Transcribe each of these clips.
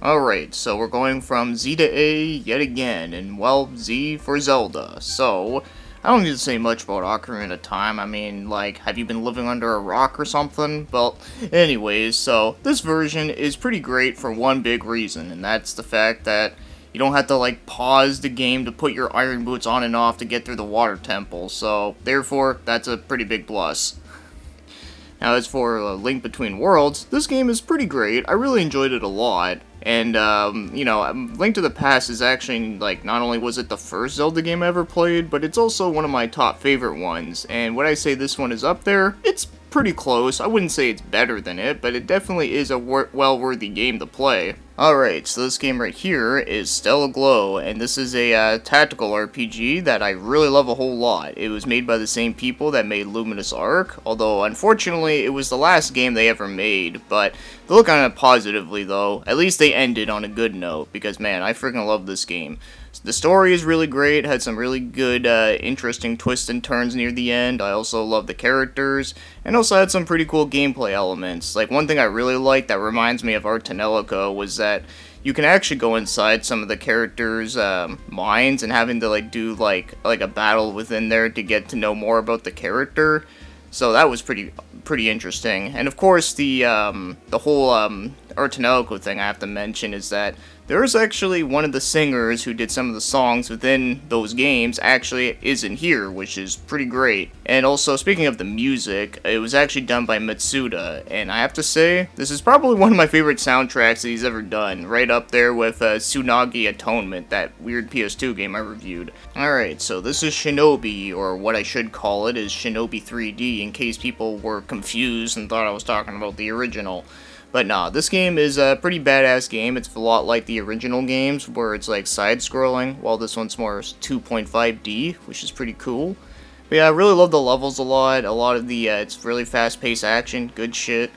Alright, so we're going from Z to A yet again, and well, Z for Zelda. So, I don't need to say much about Ocarina of Time. I mean, like, have you been living under a rock or something? Well, anyways, so this version is pretty great for one big reason, and that's the fact that you don't have to, like, pause the game to put your iron boots on and off to get through the water temple. So, therefore, that's a pretty big plus. Now, as for Link Between Worlds, this game is pretty great. I really enjoyed it a lot. And, Link to the Past is actually, like, not only was it the first Zelda game I ever played, but it's also one of my top favorite ones. And when I say this one is up there, it's pretty close. I wouldn't say it's better than it, but it definitely is a well-worthy game to play. Alright, so this game right here is Stellar Glow, and this is a tactical RPG that I really love a whole lot. It was made by the same people that made Luminous Arc, although unfortunately it was the last game they ever made, but to look on it positively though, at least they ended on a good note, because man, I freaking love this game. The story is really great, had some really good, interesting twists and turns near the end. I also love the characters, and also had some pretty cool gameplay elements. Like, one thing I really liked that reminds me of Art Tanelico was that you can actually go inside some of the characters' minds and having to, like, do, like a battle within there to get to know more about the character. So that was pretty interesting. And of course, the whole Art Tanelico thing I have to mention is that there is actually one of the singers who did some of the songs within those games actually isn't here, which is pretty great. And also, speaking of the music, it was actually done by Mitsuda, and I have to say, this is probably one of my favorite soundtracks that he's ever done, right up there with Tsunagi Atonement, that weird PS2 game I reviewed. Alright, so this is Shinobi, or what I should call it is Shinobi 3D, in case people were confused and thought I was talking about the original. But nah, this game is a pretty badass game. It's a lot like the original games, where it's like side-scrolling, while this one's more 2.5D, which is pretty cool. But yeah, I really love the levels a lot. A lot of the, it's really fast-paced action, good shit.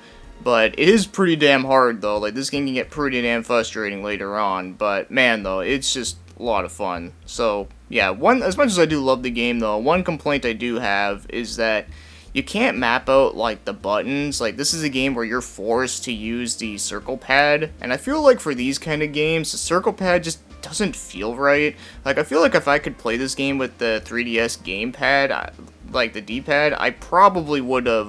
But it is pretty damn hard, though. Like, this game can get pretty damn frustrating later on. But man, though, it's just a lot of fun. So, yeah, as much as I do love the game, though, one complaint I do have is that you can't map out, like, the buttons. Like, this is a game where you're forced to use the circle pad, and I feel like for these kind of games, the circle pad just doesn't feel right. Like, I feel like if I could play this game with the 3DS gamepad, like the D-pad, I probably would have,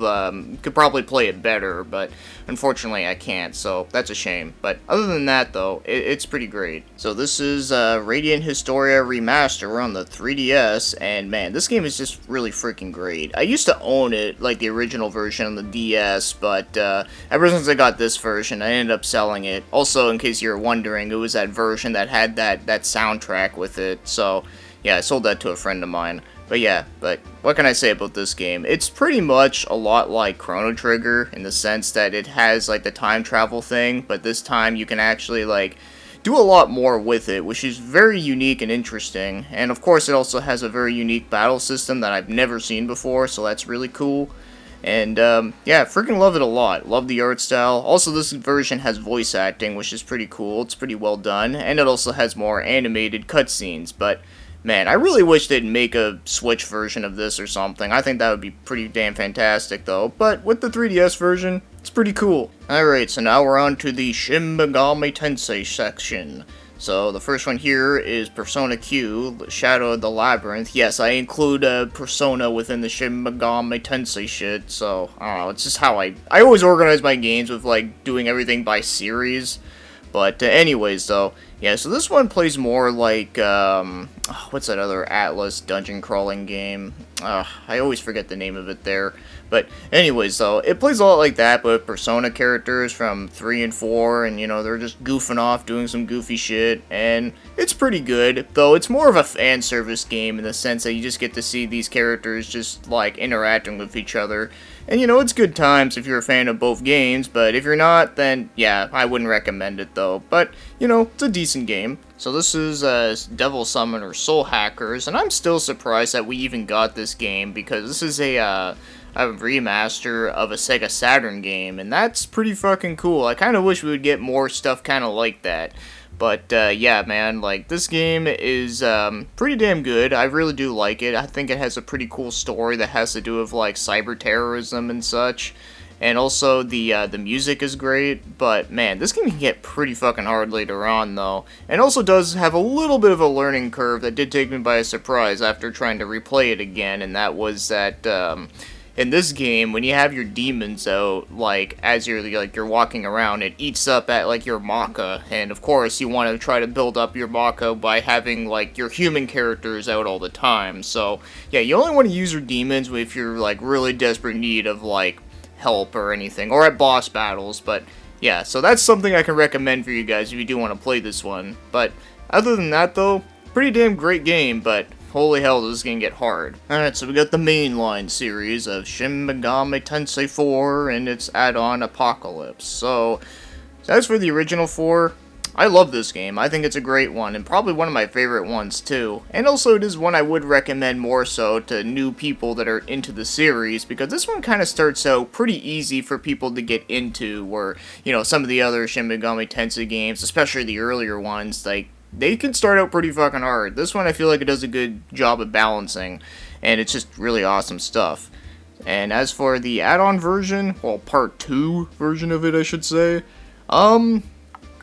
could probably play it better, but unfortunately I can't, so that's a shame. But other than that, though, it's pretty great. So this is Radiant Historia Remaster on the 3DS, and man, this game is just really freaking great. I used to own it, like the original version on the DS, but ever since I got this version, I ended up selling it. Also, in case you're wondering, it was that version that had that soundtrack with it, so yeah, I sold that to a friend of mine. But yeah, what can I say about this game? It's pretty much a lot like Chrono Trigger in the sense that it has like the time travel thing, but this time you can actually like do a lot more with it, which is very unique and interesting. And of course it also has a very unique battle system that I've never seen before, so that's really cool. And yeah, freaking love it a lot. Love the art style. Also, this version has voice acting, which is pretty cool. It's pretty well done, and it also has more animated cutscenes, but man, I really wish they'd make a Switch version of this or something. I think that would be pretty damn fantastic, though. But with the 3DS version, it's pretty cool. Alright, so now we're on to the Shin Megami Tensei section. So the first one here is Persona Q, Shadow of the Labyrinth. Yes, I include Persona within the Shin Megami Tensei shit, so I don't know, it's just how I always organize my games with, like, doing everything by series. But anyways, though, yeah, so this one plays more like, what's that other Atlas dungeon crawling game? I always forget the name of it there. But anyways, though, it plays a lot like that, but with Persona characters from 3 and 4, and, you know, they're just goofing off, doing some goofy shit, and it's pretty good, though it's more of a fan service game in the sense that you just get to see these characters just, like, interacting with each other. And, you know, it's good times if you're a fan of both games, but if you're not, then, yeah, I wouldn't recommend it, though. But, you know, it's a decent game. So this is Devil Summoner Soul Hackers, and I'm still surprised that we even got this game, because this is a remaster of a Sega Saturn game, and that's pretty fucking cool. I kind of wish we would get more stuff kind of like that. But, yeah, man, like, this game is, pretty damn good. I really do like it. I think it has a pretty cool story that has to do with, like, cyber terrorism and such. and also the music is great. But man, this game can get pretty fucking hard later on though, and also does have a little bit of a learning curve that did take me by surprise after trying to replay it again, and that was that. In this game, when you have your demons out, like, as you're walking around, it eats up at, like, your Maka, and of course, you want to try to build up your Maka by having, like, your human characters out all the time, so, yeah, you only want to use your demons if you're, like, really desperate need of, like, help or anything, or at boss battles, but, yeah, so that's something I can recommend for you guys if you do want to play this one, but, other than that, though, pretty damn great game, but holy hell, this is gonna get hard. Alright, so we got the mainline series of Shin Megami Tensei 4 and its add-on Apocalypse. So, as for the original 4, I love this game. I think it's a great one, and probably one of my favorite ones, too. And also, it is one I would recommend more so to new people that are into the series, because this one kind of starts out pretty easy for people to get into, where, you know, some of the other Shin Megami Tensei games, especially the earlier ones, like, they can start out pretty fucking hard. This one I feel like it does a good job of balancing, and it's just really awesome stuff. And as for the add-on version, well, part 2 version of it, I should say,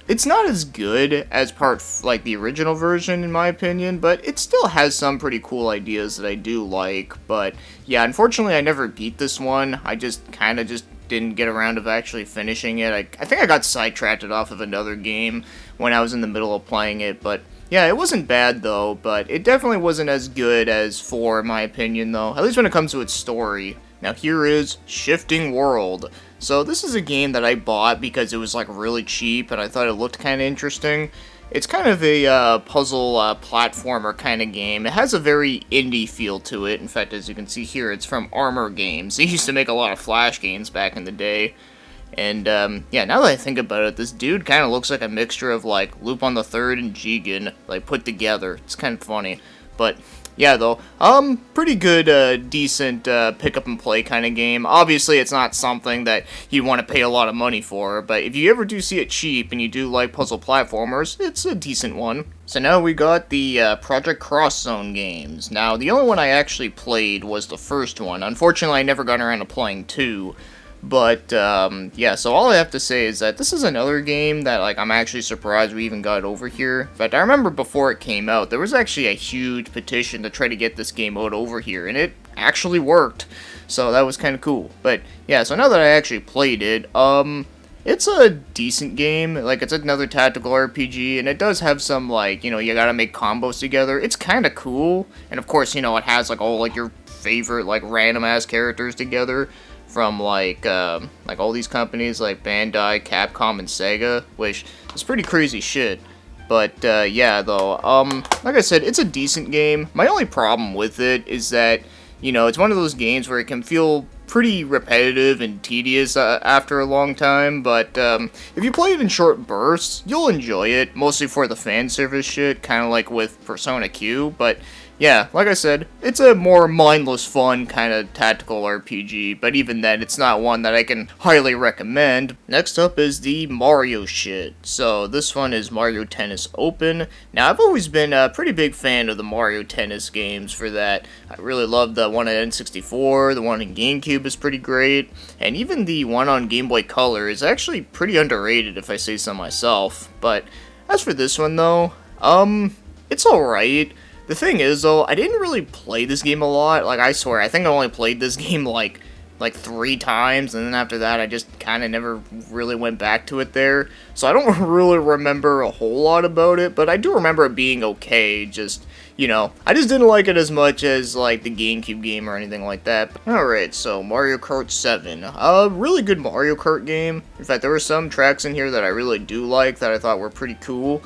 it's not as good as like the original version in my opinion, but it still has some pretty cool ideas that I do like. But yeah, unfortunately I never beat this one. I just kind of just didn't get around to actually finishing it. I think I got sidetracked off of another game when I was in the middle of playing it, but yeah, it wasn't bad though, but it definitely wasn't as good as 4 in my opinion though, at least when it comes to its story. Now here is Shifting World. So this is a game that I bought because it was like really cheap and I thought it looked kind of interesting. It's kind of a puzzle platformer kind of game. It has a very indie feel to it. In fact, as you can see here, it's from Armor Games. They used to make a lot of Flash games back in the day. And, yeah, now that I think about it, this dude kind of looks like a mixture of, like, Lupin the Third and Jigen, like, put together. It's kind of funny. But, yeah, though, pretty good, decent, pick-up-and-play kind of game. Obviously, it's not something that you want to pay a lot of money for, but if you ever do see it cheap and you do like puzzle platformers, it's a decent one. So now we got the, Project Cross Zone games. Now, the only one I actually played was the first one. Unfortunately, I never got around to playing 2. But, yeah, so all I have to say is that this is another game that, like, I'm actually surprised we even got over here. In fact, I remember before it came out, there was actually a huge petition to try to get this game out over here, and it actually worked. So that was kind of cool. But, yeah, so now that I actually played it, it's a decent game. Like, it's another tactical RPG, and it does have some, like, you know, you gotta make combos together. It's kind of cool, and of course, you know, it has, like, all, like, your favorite, like, random-ass characters together from, like all these companies like Bandai, Capcom, and Sega, which is pretty crazy shit. But, yeah, though, like I said, it's a decent game. My only problem with it is that, you know, it's one of those games where it can feel pretty repetitive and tedious after a long time, but, if you play it in short bursts, you'll enjoy it, mostly for the fan service shit, kind of like with Persona Q, but yeah, like I said, it's a more mindless fun kind of tactical RPG, but even then, it's not one that I can highly recommend. Next up is the Mario shit. So this one is Mario Tennis Open. Now, I've always been a pretty big fan of the Mario Tennis games for that. I really love the one on N64, the one on GameCube is pretty great, and even the one on Game Boy Color is actually pretty underrated if I say so myself. But as for this one though, it's alright. The thing is, though, I didn't really play this game a lot. Like, I swear, I think I only played this game, like 3 times, and then after that, I just kind of never really went back to it there. So I don't really remember a whole lot about it, but I do remember it being okay, just, you know, I just didn't like it as much as, like, the GameCube game or anything like that. Alright, so Mario Kart 7. A really good Mario Kart game. In fact, there were some tracks in here that I really do like that I thought were pretty cool.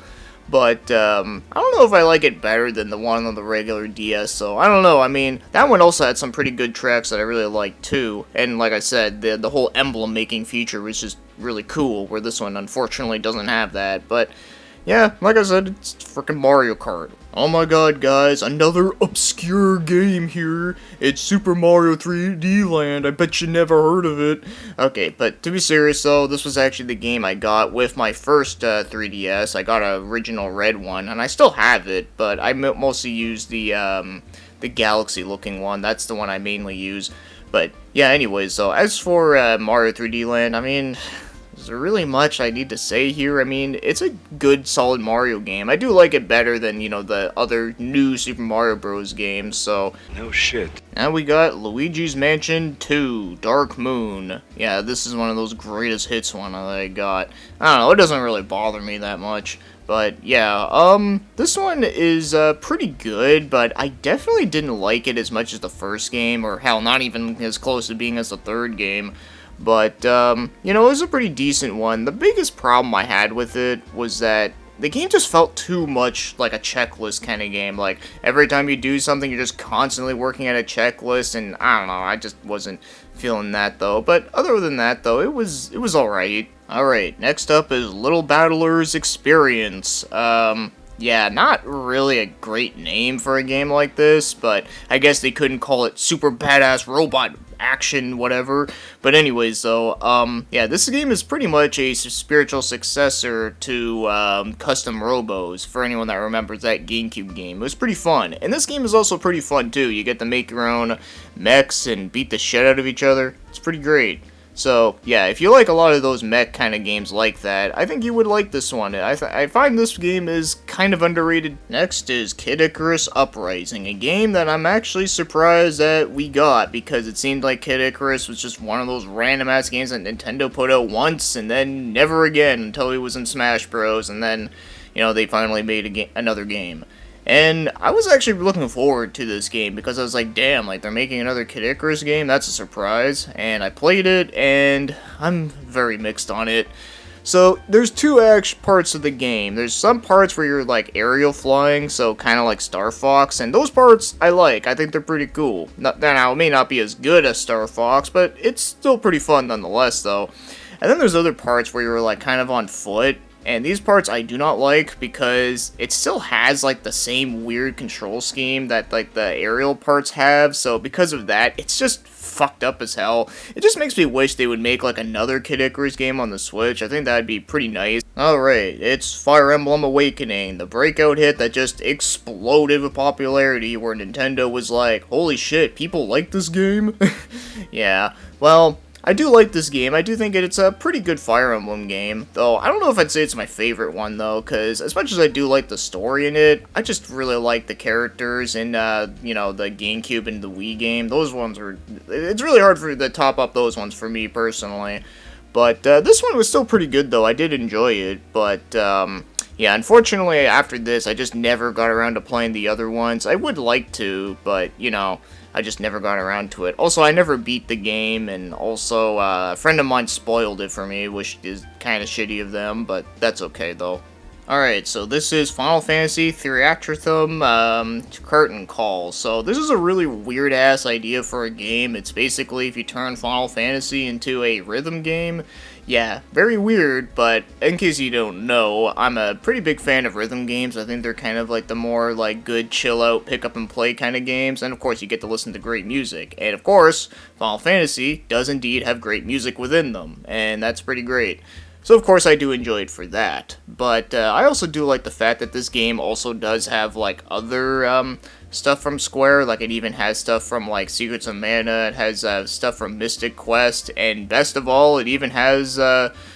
But, I don't know if I like it better than the one on the regular DS, so I don't know. I mean, that one also had some pretty good tracks that I really liked, too. And like I said, the whole emblem-making feature was just really cool, where this one, unfortunately, doesn't have that. But, yeah, like I said, it's frickin' Mario Kart. Oh my god, guys, another obscure game here. It's Super Mario 3D Land. I bet you never heard of it. Okay, but to be serious though, this was actually the game I got with my first 3DS. I got an original red one, and I still have it, but I mostly use the Galaxy looking one. That's the one I mainly use. But yeah, anyways, so as for Mario 3D Land, I mean, is there really much I need to say here? I mean, it's a good, solid Mario game. I do like it better than, the other new Super Mario Bros. Games, so... No shit. Now we got Luigi's Mansion 2, Dark Moon. Yeah, this is one of those greatest hits one that I got. I don't know, it doesn't really bother me that much. But yeah, this one is pretty good, but I definitely didn't like it as much as the first game, or hell, not even as close to being as the third game. But, it was a pretty decent one. The biggest problem I had with it was that the game just felt too much like a checklist kind of game. Like, every time you do something, you're just constantly working at a checklist, and I don't know, I just wasn't feeling that, though. But other than that, though, it was alright. Alright, next up is Little Battlers Experience. Yeah, not really a great name for a game like this, but I guess they couldn't call it Super Badass Robot Action, whatever. But anyways, though, yeah, this game is pretty much a spiritual successor to Custom Robos, for anyone that remembers that GameCube game. It was pretty fun, and this game is also pretty fun, too. You get to make your own mechs and beat the shit out of each other. It's pretty great. So, yeah, if you like a lot of those mech kind of games like that, I think you would like this one. I find this game is kind of underrated. Next is Kid Icarus Uprising, a game that I'm actually surprised that we got, because it seemed like Kid Icarus was just one of those random-ass games that Nintendo put out once, and then never again until it was in Smash Bros., and then, they finally made another game. And I was actually looking forward to this game because I was like, damn, like they're making another Kid Icarus game, that's a surprise. And I played it, and I'm very mixed on it. So, there's two parts of the game. There's some parts where you're like aerial flying, so kind of like Star Fox, and those parts I like. I think they're pretty cool. Now, it may not be as good as Star Fox, but it's still pretty fun nonetheless, though. And then there's other parts where you're like kind of on foot. And these parts I do not like because it still has like the same weird control scheme that like the aerial parts have, so because of that, it's just fucked up as hell. It just makes me wish they would make like another Kid Icarus game on the Switch. I think that'd be pretty nice. Alright, it's Fire Emblem Awakening, the breakout hit that just exploded with popularity, where Nintendo was like, holy shit, people like this game? Yeah, well... I do like this game. I do think it's a pretty good Fire Emblem game, though I don't know if I'd say it's my favorite one, though, because as much as I do like the story in it, I just really like the characters in, the GameCube and the Wii game. Those ones are... It's really hard to top up those ones for me, personally. But, this one was still pretty good, though. I did enjoy it, but, yeah, unfortunately, after this, I just never got around to playing the other ones. I would like to, but, I just never got around to it. Also, I never beat the game, and also, a friend of mine spoiled it for me, which is kind of shitty of them, but that's okay, though. Alright, so this is Final Fantasy Theatrhythm Curtain Call. So this is a really weird-ass idea for a game. It's basically if you turn Final Fantasy into a rhythm game. Yeah, very weird, but in case you don't know, I'm a pretty big fan of rhythm games. I think they're kind of like the more like good chill-out, pick-up-and-play kind of games. And of course, you get to listen to great music. And of course, Final Fantasy does indeed have great music within them. And that's pretty great. So of course I do enjoy it for that, but I also do like the fact that this game also does have like other stuff from Square, like it even has stuff from like Secrets of Mana, it has stuff from Mystic Quest, and best of all, it even has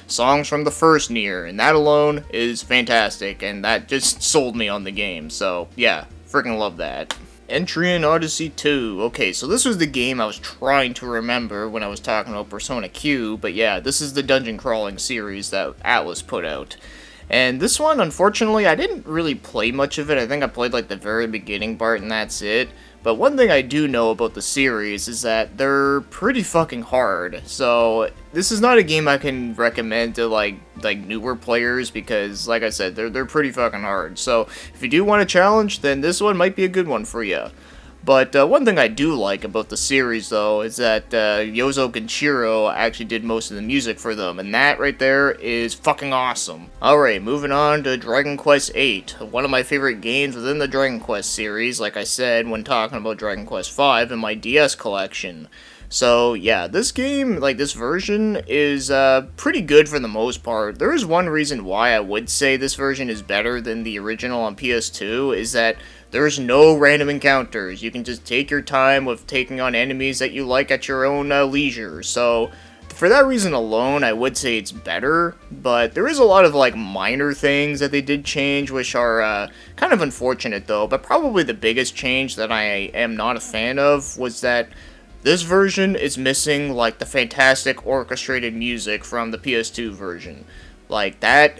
songs from the first Nier, and that alone is fantastic, and that just sold me on the game, so yeah, freaking love that. Etrian Odyssey 2. Okay, so this was the game I was trying to remember when I was talking about Persona Q, but yeah, this is the dungeon crawling series that Atlus put out. And this one, unfortunately, I didn't really play much of it. I think I played like the very beginning part and that's it. But one thing I do know about the series is that they're pretty fucking hard. So this is not a game I can recommend to like newer players because, like I said, they're pretty fucking hard. So if you do want a challenge, then this one might be a good one for you. But one thing I do like about the series, though, is that Yozo Kenshiro actually did most of the music for them, and that right there is fucking awesome. Alright, moving on to Dragon Quest VIII, one of my favorite games within the Dragon Quest series, like I said when talking about Dragon Quest V in my DS collection. So, yeah, this game, like, this version is pretty good for the most part. There is one reason why I would say this version is better than the original on PS2, is that There's no random encounters. You can just take your time with taking on enemies that you like at your own leisure. So, for that reason alone, I would say it's better, but there is a lot of, like, minor things that they did change, which are kind of unfortunate, though. But probably the biggest change that I am not a fan of was that this version is missing, like, the fantastic orchestrated music from the PS2 version. Like, that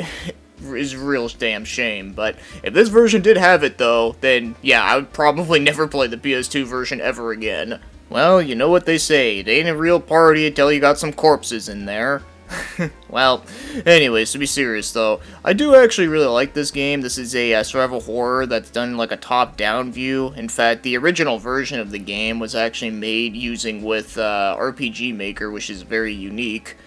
is a real damn shame, but if this version did have it, though, then, yeah, I would probably never play the PS2 version ever again. Well, you know what they say, it ain't a real party until you got some corpses in there. Well, anyways, to be serious though, I do actually really like this game. This is a survival horror that's done like a top-down view. In fact, the original version of the game was actually made using with RPG Maker, which is very unique.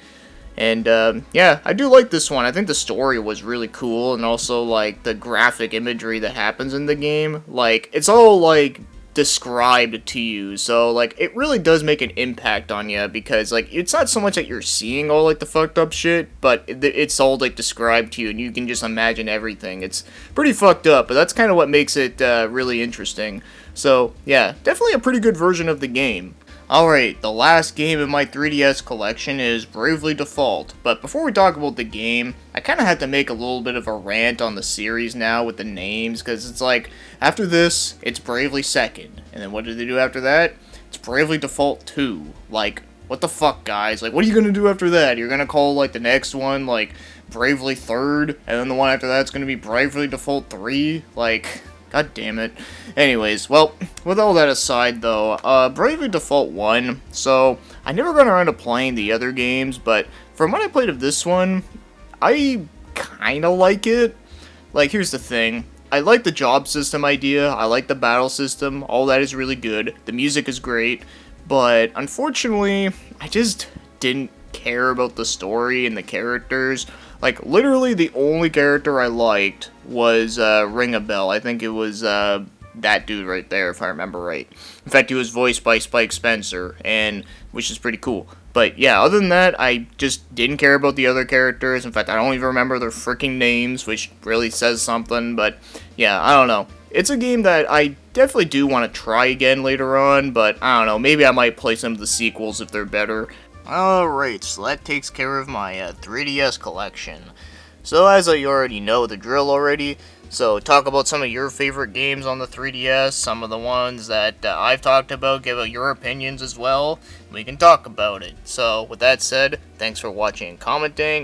And, yeah, I do like this one. I think the story was really cool, and also, like, the graphic imagery that happens in the game. Like, it's all, like, described to you, so, like, it really does make an impact on you, because, like, it's not so much that you're seeing all, like, the fucked up shit, but it's all, like, described to you, and you can just imagine everything. It's pretty fucked up, but that's kind of what makes it, really interesting. So, yeah, definitely a pretty good version of the game. Alright, the last game in my 3DS collection is Bravely Default, but before we talk about the game, I kind of had to make a little bit of a rant on the series now with the names, because it's like, after this, it's Bravely Second, and then what did they do after that? It's Bravely Default 2. Like, what the fuck, guys? Like, what are you gonna do after that? You're gonna call, like, the next one, like, Bravely Third, and then the one after that's gonna be Bravely Default 3? Like, god damn it. Anyways, well, with all that aside, though, Bravely Default 1, so I never got around to playing the other games, but from what I played of this one, I kinda like it. Like, here's the thing. I like the job system idea, I like the battle system, all that is really good, the music is great, but unfortunately, I just didn't care about the story and the characters. Like, literally the only character I liked was Ring a Bell. I think it was that dude right there, if I remember right. In fact, he was voiced by Spike Spencer, and which is pretty cool. But yeah, other than that, I just didn't care about the other characters. In fact, I don't even remember their freaking names, which really says something. But yeah, I don't know. It's a game that I definitely do want to try again later on, but I don't know. Maybe I might play some of the sequels if they're better. Alright, so that takes care of my 3DS collection. So as I already know the drill already, so talk about some of your favorite games on the 3DS, some of the ones that I've talked about, give out your opinions as well, we can talk about it. So with that said, thanks for watching and commenting,